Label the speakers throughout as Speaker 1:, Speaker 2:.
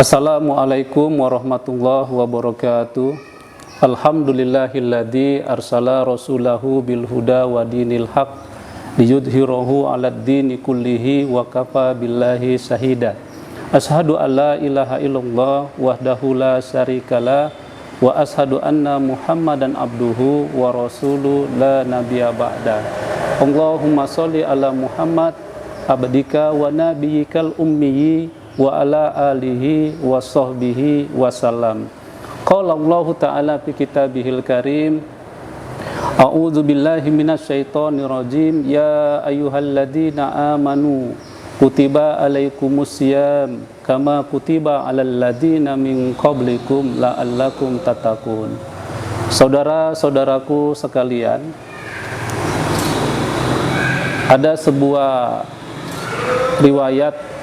Speaker 1: Assalamualaikum warahmatullahi wabarakatuh. Alhamdulillahilladzi arsala rasulahu bil huda wa dinil haq liyudhhirahu 'alad dini kullihi wa kafa billahi syahida. Asyhadu an la ilaha illallah wahdahu la syarikalah wa asyhadu anna Muhammadan abduhu wa rasuluhu la nabiyya ba'da. Allahumma sholli ala Muhammad abdika wa nabiyyikal ummi wa ala alihi wa sahbihi wasallam. Qala Allah ta'ala fi kitabihil karim, a'udzu billahi minasyaitonir rajim, ya ayyuhalladzina amanu kutiba alaikumusiyam kama kutiba alal ladzina min qablikum la'allakum tattaqun. Saudara-saudaraku sekalian, ada sebuah riwayat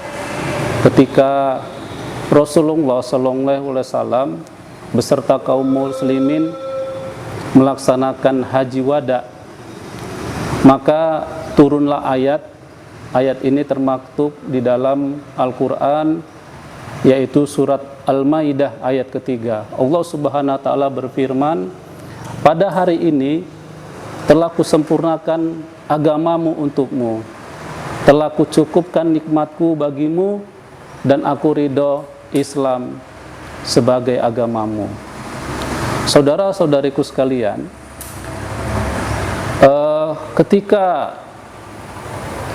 Speaker 1: ketika Rasulullah SAW beserta kaum muslimin melaksanakan haji wada, maka turunlah ayat ini termaktub di dalam Al-Quran, yaitu surat Al-Maidah ayat ketiga. Allah Subhanahu wa ta'ala berfirman, pada hari ini telah kusempurnakan agamamu untukmu, telah kucukupkan nikmatku bagimu, dan aku ridho Islam sebagai agamamu. Saudara-saudariku sekalian, ketika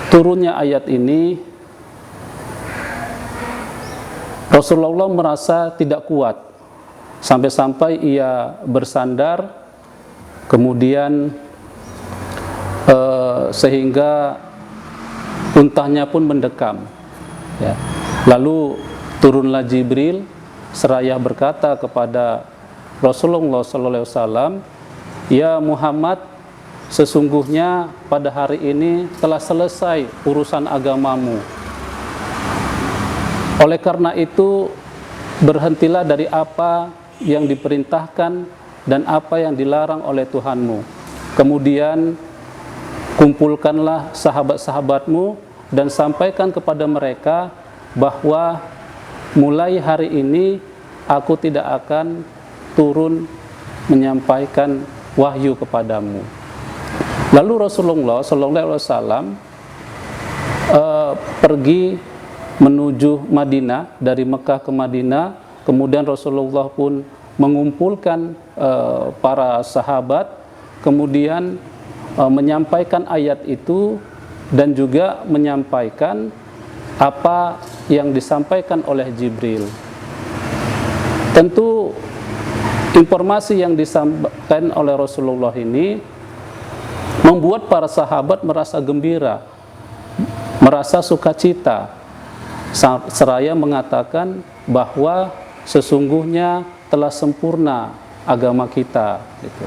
Speaker 1: turunnya ayat ini, Rasulullah merasa tidak kuat, sampai-sampai ia bersandar, kemudian sehingga untahnya pun mendekam, ya. Lalu turunlah Jibril seraya berkata kepada Rasulullah SAW, ya Muhammad, sesungguhnya pada hari ini telah selesai urusan agamamu. Oleh karena itu, berhentilah dari apa yang diperintahkan dan apa yang dilarang oleh Tuhanmu. Kemudian kumpulkanlah sahabat-sahabatmu dan sampaikan kepada mereka bahwa mulai hari ini aku tidak akan turun menyampaikan wahyu kepadamu. Lalu Rasulullah SAW pergi menuju Madinah, dari Mekah ke Madinah. Kemudian Rasulullah pun mengumpulkan para sahabat, kemudian menyampaikan ayat itu dan juga menyampaikan apa yang disampaikan oleh Jibril. Tentu informasi yang disampaikan oleh Rasulullah ini membuat para sahabat merasa gembira, merasa sukacita, seraya mengatakan bahwa sesungguhnya telah sempurna agama kita, gitu.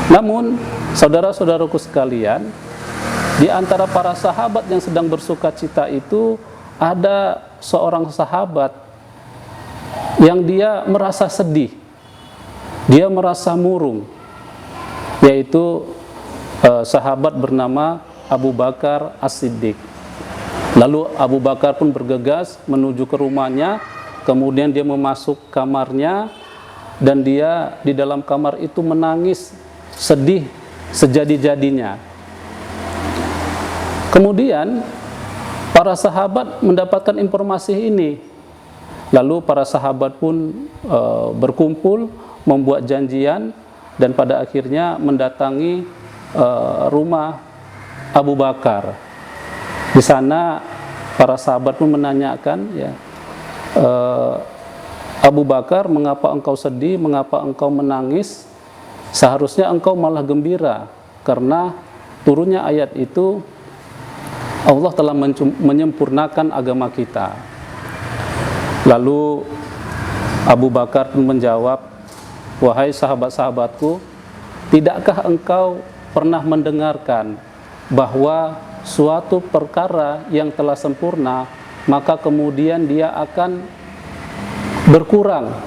Speaker 1: Namun, saudara-saudaraku sekalian, di antara para sahabat yang sedang bersukacita itu ada seorang sahabat yang dia merasa sedih, dia merasa murung, yaitu sahabat bernama Abu Bakar As-Siddiq. Lalu Abu Bakar pun bergegas menuju ke rumahnya, kemudian dia memasuk kamarnya, dan dia di dalam kamar itu menangis sedih sejadi-jadinya. Kemudian para sahabat mendapatkan informasi ini. Lalu para sahabat pun berkumpul, membuat janjian, dan pada akhirnya mendatangi rumah Abu Bakar. Di sana para sahabat pun menanyakan, ya, Abu Bakar, mengapa engkau sedih, mengapa engkau menangis? Seharusnya engkau malah gembira, karena turunnya ayat itu Allah telah menyempurnakan agama kita. Lalu Abu Bakar pun menjawab, wahai sahabat-sahabatku, tidakkah engkau pernah mendengarkan bahwa suatu perkara yang telah sempurna, maka kemudian dia akan berkurang.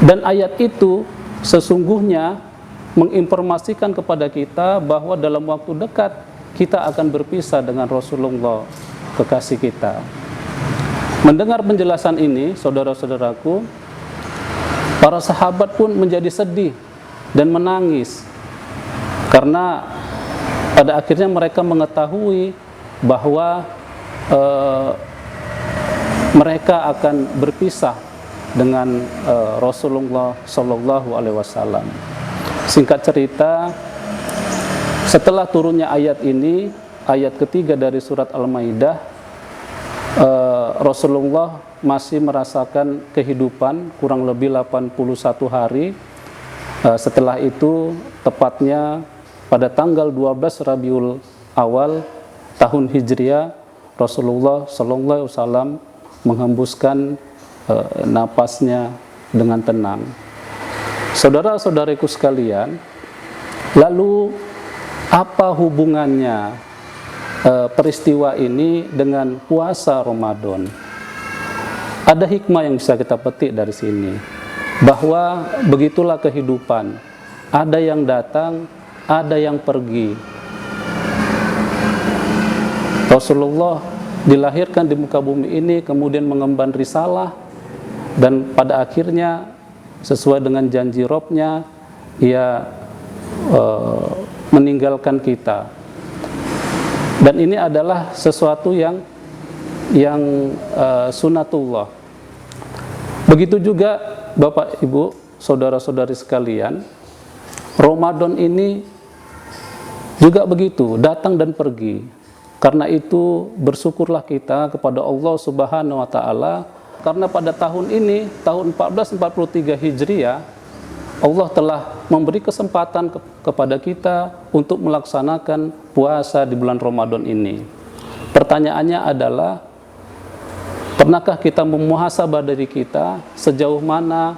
Speaker 1: Dan ayat itu sesungguhnya menginformasikan kepada kita bahwa dalam waktu dekat kita akan berpisah dengan Rasulullah, kekasih kita. Mendengar penjelasan ini, saudara-saudaraku, para sahabat pun menjadi sedih dan menangis, karena pada akhirnya mereka mengetahui bahwa mereka akan berpisah dengan Rasulullah Shallallahu Alaihi Wasallam. Singkat cerita, setelah turunnya ayat ini, ayat ketiga dari surat Al-Maidah, Rasulullah masih merasakan kehidupan kurang lebih 81 hari. Setelah itu, tepatnya pada tanggal 12 Rabiul Awal tahun Hijriah, Rasulullah Shallallahu Alaihi Wasallam menghembuskan napasnya dengan tenang. Saudara-saudariku sekalian, lalu apa hubungannya peristiwa ini dengan puasa Ramadan? Ada hikmah yang bisa kita petik dari sini, bahwa begitulah kehidupan. Ada yang datang, ada yang pergi. Rasulullah dilahirkan di muka bumi ini, kemudian mengemban risalah, dan pada akhirnya sesuai dengan janji Robnya, ia meninggalkan kita. Dan ini adalah sesuatu yang sunatullah. Begitu juga Bapak Ibu, saudara-saudari sekalian, Ramadan ini juga begitu, datang dan pergi. Karena itu bersyukurlah kita kepada Allah Subhanahu wa taala, karena pada tahun ini, tahun 1443 Hijriah, Allah telah memberi kesempatan kepada kita untuk melaksanakan puasa di bulan Ramadan ini. Pertanyaannya adalah, pernahkah kita memuhasabah diri kita sejauh mana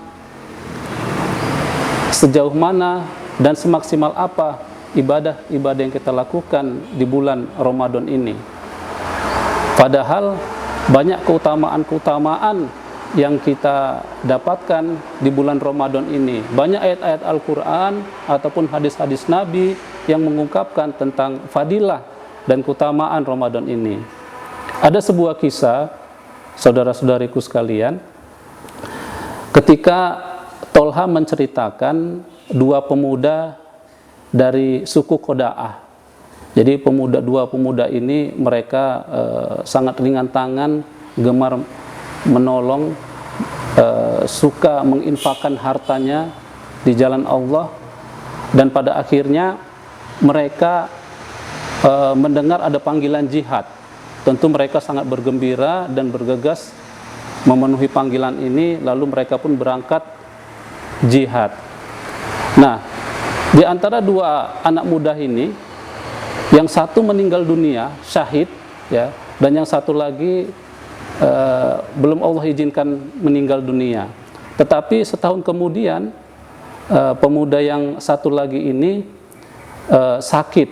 Speaker 1: dan semaksimal apa ibadah-ibadah yang kita lakukan di bulan Ramadan ini? Padahal banyak keutamaan-keutamaan yang kita dapatkan di bulan Ramadan ini. Banyak ayat-ayat Al-Quran ataupun hadis-hadis Nabi yang mengungkapkan tentang fadilah dan keutamaan Ramadan ini. Ada sebuah kisah, saudara-saudariku sekalian, ketika Tolha menceritakan dua pemuda dari suku Qoda'ah. Jadi dua pemuda ini mereka sangat ringan tangan, gemar menolong, suka menginfakkan hartanya di jalan Allah, dan pada akhirnya mereka mendengar ada panggilan jihad. Tentu mereka sangat bergembira dan bergegas memenuhi panggilan ini, lalu mereka pun berangkat jihad. Nah, di antara dua anak muda ini, yang satu meninggal dunia, syahid, ya, dan yang satu lagi belum Allah izinkan meninggal dunia. Tetapi setahun kemudian, pemuda yang satu lagi ini sakit,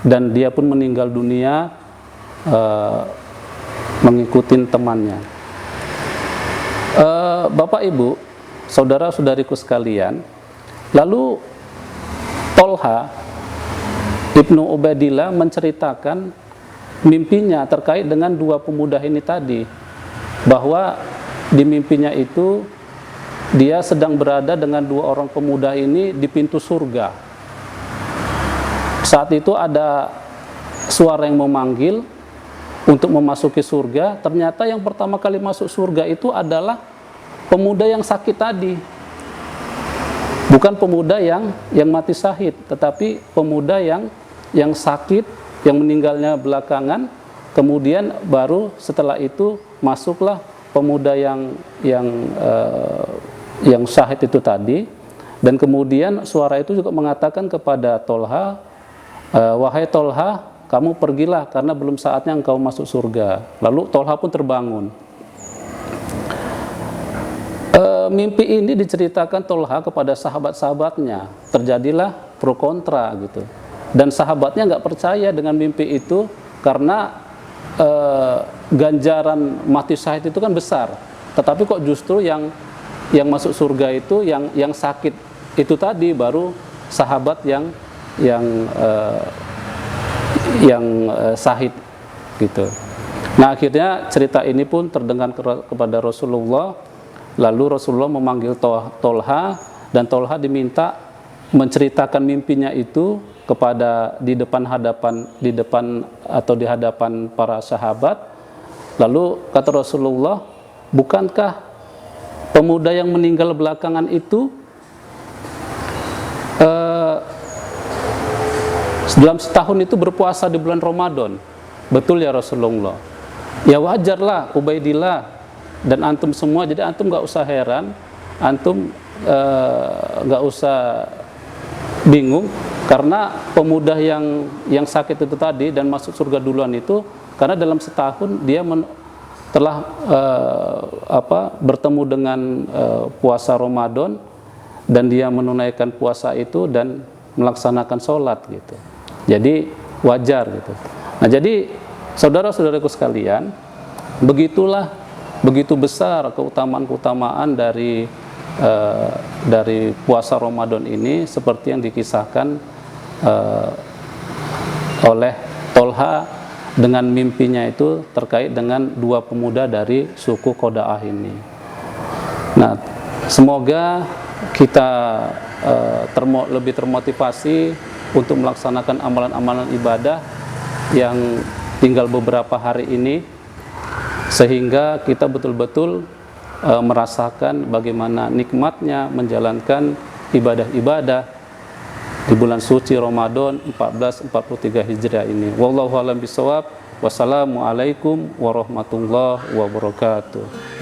Speaker 1: dan dia pun meninggal dunia mengikuti temannya. Bapak Ibu, saudara-saudariku sekalian, lalu Tolha Ibnu Ubaidillah menceritakan mimpinya terkait dengan dua pemuda ini tadi, bahwa di mimpinya itu dia sedang berada dengan dua orang pemuda ini di pintu surga. Saat itu ada suara yang memanggil untuk memasuki surga. Ternyata yang pertama kali masuk surga itu adalah pemuda yang sakit tadi. Bukan pemuda yang mati syahid, tetapi pemuda yang sakit, yang meninggalnya belakangan. Kemudian baru setelah itu masuklah pemuda yang syahid itu tadi. Dan kemudian suara itu juga mengatakan kepada Tolha, wahai Tolha, kamu pergilah karena belum saatnya engkau masuk surga. Lalu Tolha pun terbangun. Mimpi ini diceritakan Tolha kepada sahabat-sahabatnya. Terjadilah pro kontra gitu. Dan sahabatnya nggak percaya dengan mimpi itu, karena ganjaran mati syahid itu kan besar. Tetapi kok justru yang masuk surga itu yang sakit itu tadi, baru sahabat yang syahid gitu. Nah, akhirnya cerita ini pun terdengar kepada Rasulullah. Lalu Rasulullah memanggil Tolha, dan Tolha diminta menceritakan mimpinya itu kepada di depan atau di hadapan para sahabat. Lalu kata Rasulullah, bukankah pemuda yang meninggal belakangan itu dalam setahun itu berpuasa di bulan Ramadan? Betul ya Rasulullah. Ya wajarlah Ubaidillah dan antum semua, jadi antum nggak usah heran, antum nggak usah bingung, karena pemuda yang sakit itu tadi dan masuk surga duluan itu karena dalam setahun dia telah bertemu dengan puasa Ramadan, dan dia menunaikan puasa itu dan melaksanakan sholat gitu. Jadi wajar gitu. Nah, jadi saudara-saudaraku sekalian, begitu besar keutamaan dari puasa Ramadan ini, seperti yang dikisahkan oleh Tolha dengan mimpinya itu terkait dengan dua pemuda dari suku Qoda'ah ini. Nah, semoga kita lebih termotivasi untuk melaksanakan amalan-amalan ibadah yang tinggal beberapa hari ini, sehingga kita betul-betul merasakan bagaimana nikmatnya menjalankan ibadah-ibadah di bulan suci Ramadan 1443 Hijriah ini. Wallahu a'lam bishawab. Wassalamualaikum warahmatullahi wabarakatuh.